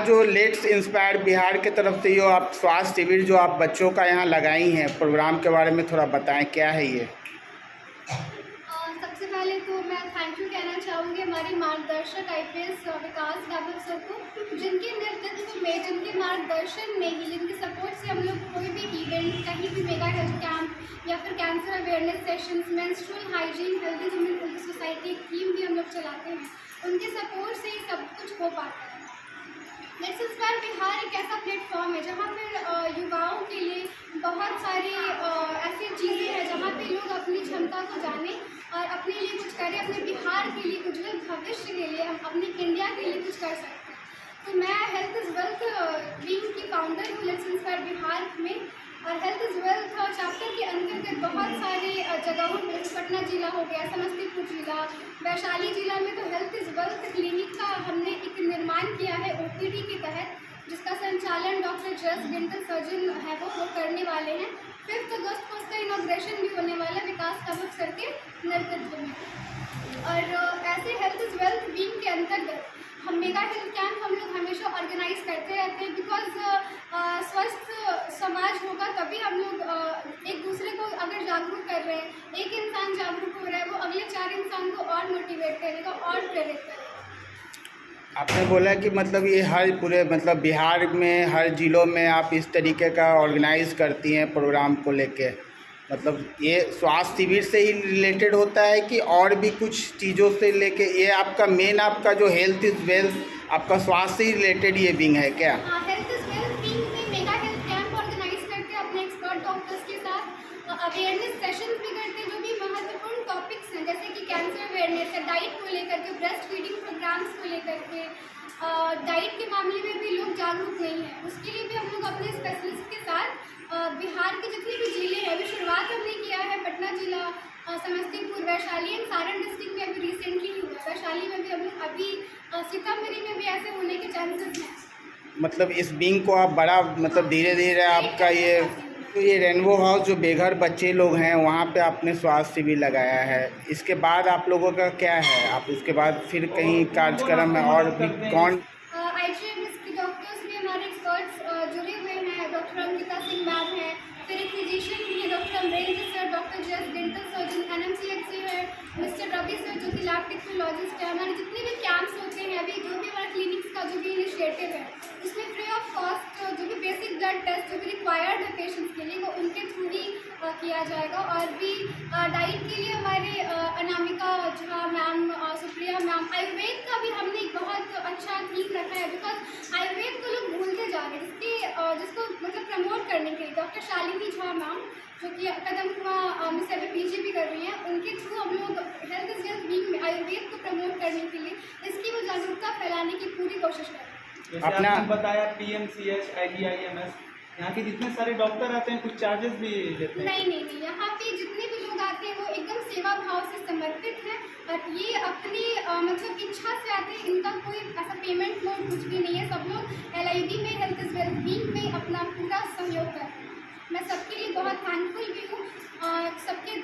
आज जो let's inspire Bihar के तरफ से जो आप स्वास्थ्य शिविर जो आप बच्चों का यहाँ लगाई हैं, प्रोग्राम के बारे में थोड़ा बताएं, क्या है ये? सबसे पहले तो मैं थैंक यू कहना चाहूँगी हमारे मार्गदर्शक IPS विकास रावत सर को, जिनके नेतृत्व में, जिनके मार्गदर्शन में ही, जिनके सपोर्ट से हम लोग कोई भी इवेंट, कहीं भी मेगा हेल्थ कैंप या फिर cancer awareness sessions, menstrual hygiene, healthy women healthy society एक थीम भी हम लोग चलाते हैं। उनके सपोर्ट से ही सब कुछ हो पाता है। लेट्स इंस्पायर बिहार एक ऐसा प्लेटफॉर्म है जहाँ पर युवाओं के लिए बहुत सारी ऐसी चीज़ें हैं जहाँ पे लोग अपनी क्षमता को जानें और अपने लिए कुछ करें, अपने बिहार के लिए, उज्जवल भविष्य के लिए, हम अपनी इंडिया के लिए कुछ कर सकते हैं। तो मैं हेल्थ इज़ वेल्थ विंग की फाउंडर हूँ लेट्स इंस्पायर बिहार में, और हेल्थ इज़ वेल्थ चैप्टर के अंतर्गत बहुत सारे जगहों में, पटना जिला हो गया, समस्तीपुर जिला, वैशाली जिला में तो हेल्थ इज़ वेल्थ क्लिनिक का हमने एक निर्माण किया है OPD के तहत, जिसका संचालन डॉक्टर जस डेंटल सर्जन है वो करने वाले हैं। 5 अगस्त को उसका इनॉग्रेशन भी होने वाला है विकास कामत सर के नेतृत्व में। और ऐसे हेल्थ इज़ वेल्थ विंग के अंतर्गत हम मेगा हेल्थ कैंप हम लोग हमेशा ऑर्गेनाइज करते रहते हैं, बिकॉज स्वस्थ समाज होगा तभी हम लोग एक दूसरे को अगर जागरूक कर रहे हैं, एक इंसान जागरूक हो रहा है, वो अगले 4 इंसान को और मोटिवेट करेगा और प्रेरित करेगा। आपने बोला कि मतलब ये हर पूरे मतलब बिहार में हर ज़िलों में आप इस तरीके का ऑर्गेनाइज करती हैं प्रोग्राम को लेके, मतलब ये स्वास्थ्य शिविर से ही रिलेटेड होता है कि और भी कुछ चीज़ों से लेके? ये आपका मेन, आपका जो हेल्थ इज़ वेल्थ आपका स्वास्थ्य से ही रिलेटेड ये विंग है क्या? हाँ, हेल्थ इज़ वेल्थ विंग में मेगा हेल्थ कैंप ऑर्गेनाइज करते हैं अपने एक्सपर्ट डॉक्टर्स के साथ, अवेयरनेस सेशंस भी करते हैं जो भी महत्वपूर्ण टॉपिक्स हैं, जैसे कि कैंसर अवेयरनेस है, डाइट को लेकर के, ब्रेस्ट फीडिंग प्रोग्राम्स को लेकर के, डाइट के मामले में भी लोग जागरूक नहीं हैं, उसके लिए भी हम लोग अपने स्पेशलिस्ट के साथ बिहार के जितने भी जिले हैं, अभी शुरुआत हमने किया है पटना जिला, समस्तीपुर, वैशाली एंड सारण डिस्ट्रिक्ट में अभी रिसेंटली हुआ है, वैशाली में भी अभी सीतामढ़ी में भी ऐसे होने के चांसेस हैं। मतलब इस विंग को आप बड़ा मतलब धीरे धीरे आपका ये, तो ये रेनबो हाउस जो बेघर बच्चे लोग हैं वहाँ पे आपने स्वास्थ्य शिविर लगाया है, इसके बाद आप लोगों का क्या है? आप इसके बाद फिर कहीं कार्यक्रम है और भी कौन? IGMS के डॉक्टर्स भी हमारे एक्सपर्ट्स जुड़े हुए हैं, डॉक्टर अंकिता सिंह मैम हैं, फिर एक फिजिशियन भी है डॉक्टर अमरेंद्र सर, डॉक्टर जस डेंटल सर्जन NMCH से है मिस्टर रवि सर जो कि लैब टेक्नोलॉजिस्ट है। हमारे जितने भी कैंप्स होते हैं, अभी जो भी हमारे क्लिनिक्स का जो भी इनिशिएटिव है, उसमें फ्री ऑफ कॉस्ट जो भी बेसिक ब्लड टेस्ट जो भी रिक्वायर्ड है पेशेंट्स के लिए, वो उनके थ्रू ही किया जाएगा। और भी डाइट के लिए हमारे अनामिका झा मैम, सुप्रिया मैम, आयुर्वेद का भी हमने एक बहुत अच्छा थीम रखा है, बिकॉज आयुर्वेद को लोग भूलते जा रहे हैं, जिसको मतलब प्रमोट करने के लिए डॉक्टर शालिनी झा मैम जो कि कदम में से अभी PG भी कर रही हैं, उनके थ्रू हम लोग हेल्थ इज वेल्थ वीक में आयुर्वेद को प्रमोट करने के लिए इसकी वो जागरूकता फैलाने की पूरी कोशिश कर रहे हैं। आपने बताया PMCH, IGIMS, यहाँ के जितने सारे डॉक्टर आते हैं कुछ चार्जेस भी लेते हैं? नहीं, यहाँ पे जितने भी लोग आते हैं वो एकदम सेवा भाव से समर्पित हैं और ये अपनी मतलब इच्छा से आते हैं, इनका कोई ऐसा पेमेंट मोड कुछ भी नहीं है। सब लोग LID में हेल्थ इज वेल्थ वीक में अपना पूरा सहयोग कर रहे हैं। मैं सबके लिए बहुत थैंकफुल भी हूँ, सबके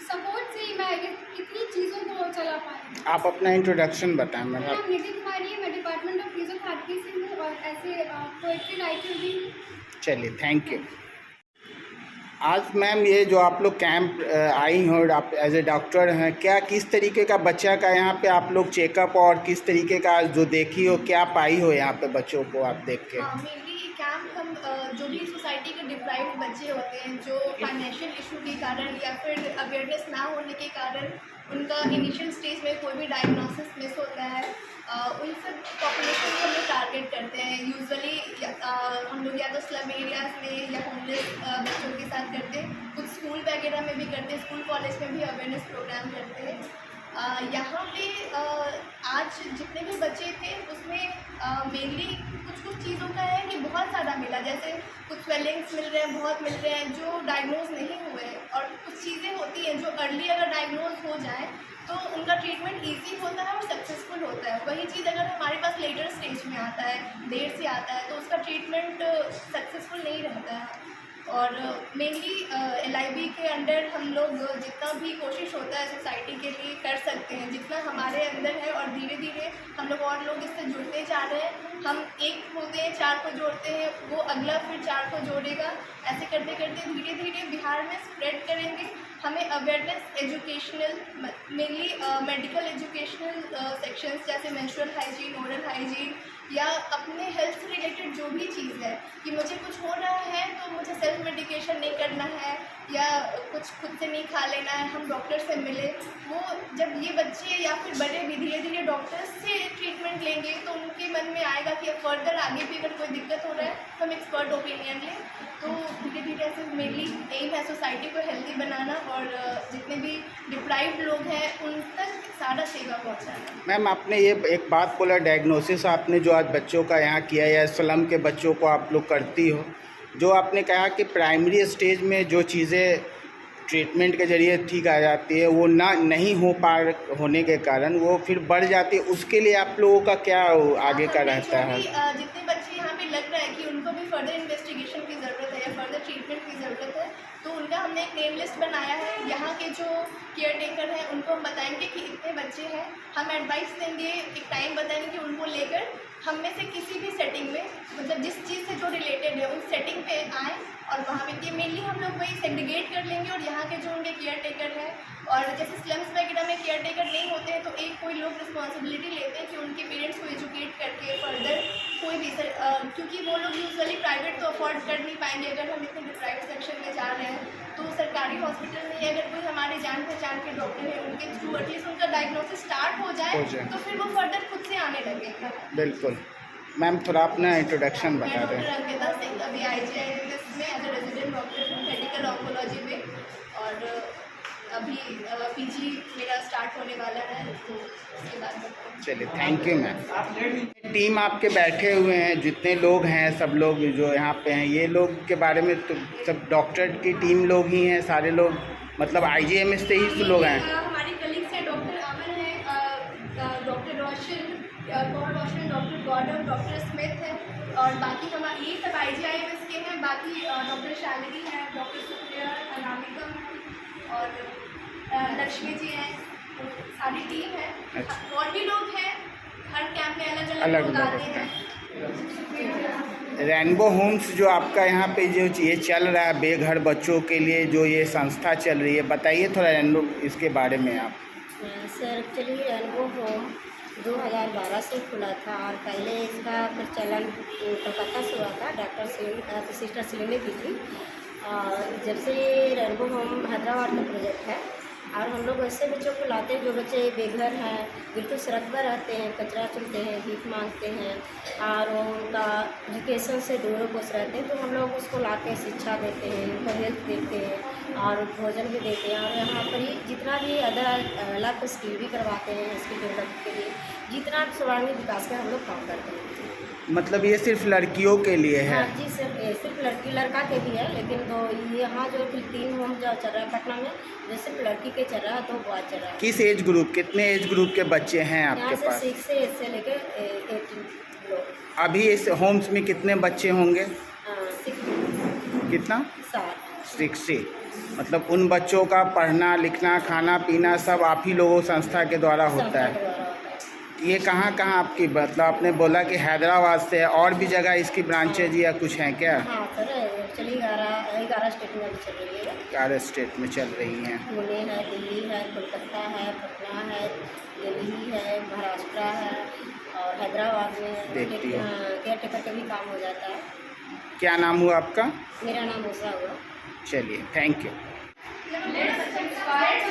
सपोर्ट से ही मैं इतनी चीज़ों को चला पा रही हूँ। आप अपना इंट्रोडक्शन बताएं। मेरा नाम निधि कुमारी है, मैं डिपार्टमेंट ऑफ फिजियोथेरेपी से हूँ और ऐसे पोएट्री राइटर भी हूँ। चलिए, थैंक यू। आज मैम ये जो आप लोग कैंप आई हो और आप एज ए डॉक्टर हैं, क्या किस तरीके का बच्चा का यहाँ पे आप लोग चेकअप और किस तरीके का जो देखी हो, क्या पाई हो यहाँ पे बच्चों को आप देख के? मेनली कैंप हम जो भी सोसाइटी के डिप्राइव्ड बच्चे होते हैं जो फाइनेंशियल इशू के कारण या फिर अवेयरनेस ना होने के कारण उनका इनिशियल स्टेज में कोई भी डायग्नोसिस मिस होता है, उन सब पॉपुलेशन को हम लोग टारगेट करते हैं। यूजुअली हम लोग या तो स्लम एरियाज़ में या होमलेस बच्चों के साथ करते हैं, कुछ स्कूल वगैरह में भी करते हैं, स्कूल कॉलेज में भी अवेयरनेस प्रोग्राम करते हैं। यहाँ पे आज जितने भी बच्चे थे उसमें मेनली कुछ चीज़ों का है कि बहुत ज़्यादा मिला, जैसे कुछ स्वेलिंग्स मिल रहे हैं, बहुत मिल रहे हैं जो डायग्नोज नहीं हुए, और कुछ चीज़ें होती हैं जो अर्ली अगर डायग्नोज हो जाए तो उनका ट्रीटमेंट ईजी होता है और सक्सेसफुल होता है। वही चीज़ अगर हमारे पास लेटर स्टेज में आता है, देर से आता है, तो उसका ट्रीटमेंट सक्सेसफुल नहीं रहता है। और मेनली LIB के अंडर हम लोग जितना भी कोशिश होता है सोसाइटी के लिए कर सकते हैं, जितना हमारे अंदर है, और धीरे धीरे हम लोग और लोग इससे जुड़ते जा रहे हैं। हम एक होते हैं, 4 को जोड़ते हैं, वो अगला फिर 4 को जोड़ेगा। ऐसे करते करते धीरे धीरे बिहार में स्प्रेड करेंगे। हमें awareness educational, mainly medical educational sections जैसे मेंस्ट्रुअल हाइजीन, ओरल हाइजीन, या अपने हेल्थ से रिलेटेड जो भी चीज़ है कि मुझे कुछ हो रहा है तो मुझे सेल्फ मेडिकेशन नहीं करना है या कुछ खुद से नहीं खा लेना है, हम डॉक्टर से मिले। वो जब ये बच्चे या फिर बड़े भी धीरे धीरे डॉक्टर से ट्रीटमेंट लेंगे तो उनके मन में आएगा कि अब फर्दर आगे भी अगर कोई दिक्कत हो रहा है तो हम एक्सपर्ट ओपिनियन लें। तो धीरे धीरे ऐसे मेनली एम है सोसाइटी को हेल्दी बनाना और जितने भी डिप्राइव्ड लोग हैं उन तक सारा सेवा पहुंचाना। मैम, आपने ये एक बात बोला, डायग्नोसिस आपने जो आज बच्चों का यहाँ किया या स्लम के बच्चों को आप लोग करती हो, जो आपने कहा कि प्राइमरी स्टेज में जो चीज़ें ट्रीटमेंट के ज़रिए ठीक आ जाती है वो नहीं होने के कारण वो फिर बढ़ जाती है, उसके लिए आप लोगों का क्या आगे का रहता है? जितने बच्चे यहाँ पे लग रहा है कि उनको भी फर्दर इन्वेस्टिगेशन की ज़रूरत है या फर्दर ट्रीटमेंट की ज़रूरत है, तो उनका हमने एक नेम लिस्ट बनाया है। यहाँ के जो केयर टेकर हैं उनको हम बताएंगे कि इतने बच्चे हैं, हम एडवाइस देंगे, एक टाइम बताएंगे कि उनको लेकर हम में से किसी भी सेटिंग में, मतलब जिस चीज़ से जो रिलेटेड है उस सेटिंग पे आएँ और वहाँ पे मेनली हम लोग वही सेग्रीगेट कर लेंगे। और यहाँ के जो उनके केयर टेकर हैं, और जैसे स्लम्स वगैरह में केयर टेकर नहीं होते हैं तो एक कोई लोग रिस्पॉन्सिबिलिटी लेते हैं कि उनके पेरेंट्स को एजुकेट करके फर्दर कोई भी क्योंकि वो लोग यूजुअली प्राइवेट तो अफोर्ड कर नहीं पाएंगे। अगर हम इतने प्राइवेट सेक्शन में जा रहे हैं तो सरकारी हॉस्पिटल में अगर कोई हमारे जान पहचान के डॉक्टर है उनके थ्रू एटलीस्ट उनका डायग्नोसिस स्टार्ट हो जाए तो फिर वो फर्दर खुद से आने लगे। बिल्कुल। मैम, थोड़ा अपना इंट्रोडक्शन बता दें। डॉक्टर अंकिता सिंह, अभी IGIMS में एज ए रेजिडेंट डॉक्टर हूँ मेडिकल ऑन्कोलॉजी में, और अभी PG मेरा स्टार्ट होने वाला है, तो उसके बाद चलिए, थैंक यू मैम। टीम आपके बैठे हुए हैं, जितने लोग हैं सब लोग जो यहाँ पे हैं, ये लोग के बारे में तो सब डॉक्टर की टीम लोग ही हैं सारे लोग, मतलब IGIMS से ही लोग हैं? हमारी कलीग्स हैं, डॉक्टर अमन है, डॉक्टर रोशन, डॉक्टर गौरव, डॉक्टर स्मिथ है, और बाकी हमारे ये सब IGIMS के हैं। बाकी डॉक्टर शालिनी है, डॉक्टर सुप्रिया, अनामिका है, और लक्ष्मी जी हैं, तो सारी टीम है। अच्छा। और भी लोग हैं, हर कैंप में अलग अलग लोग आते लोग हैं। रेनबो होम्स जो आपका यहाँ पे जो ये चल रहा है बेघर बच्चों के लिए, जो ये संस्था चल रही है, बताइए थोड़ा रेनबो इसके बारे में आप। सर, एक्चुअली रेनबो होम 2012 से खुला था और पहले इसका प्रचलन कोलकाता से हुआ था, डॉक्टर सिस्टर सिलेने की थी। जब से रेनबो होम हैदराबाद का प्रोजेक्ट है, और हम लोग ऐसे बच्चों को लाते हैं जो बच्चे बेघर हैं, बिल्कुल सड़क पर रहते हैं, कचरा चुनते हैं, भीख मांगते हैं, और उनका एजुकेशन से दूर कोस रहते हैं, तो हम लोग उसको लाते हैं, शिक्षा देते हैं, उनको हेल्थ देते हैं और भोजन भी देते हैं। और यहाँ पर ही जितना भी अदर अलग स्किल भी करवाते हैं, स्किल डेवलप के लिए जितना सर्वांगीण विकास का हम लोग काम करते हैं। मतलब ये सिर्फ लड़कियों के लिए है? हाँ जी सर, सिर्फ लड़की लड़का के भी है, लेकिन तो यहाँ जो 3 होम जो चल रहा है पटना में, जो सिर्फ लड़की के चल रहा है, 2 बॉय चल रहा है। किस एज ग्रुप, कितने एज ग्रुप के बच्चे हैं आपके पास? 6 से लेकर 18 लोग। अभी इस होम्स में कितने बच्चे होंगे? 60। कितना? 60। मतलब उन बच्चों का पढ़ना लिखना खाना पीना सब आप ही लोगों संस्था के द्वारा होता है? ये कहाँ कहाँ आपकी, मतलब आपने बोला कि हैदराबाद से है, और भी जगह इसकी ब्रांचेज या कुछ हैं क्या? हाँ सर, एक्चुअली 11 स्टेट में चल रही है। 11 स्टेट में चल रही हैं। पुणे है, दिल्ली है, कोलकाता है, पटना है, दिल्ली है, महाराष्ट्र है, और हैदराबाद में देखती हूँ। केयर टेकर का भी काम हो जाता है। क्या नाम हुआ आपका? मेरा नाम उषा हुआ। चलिए, थैंक यू। इंस्पायर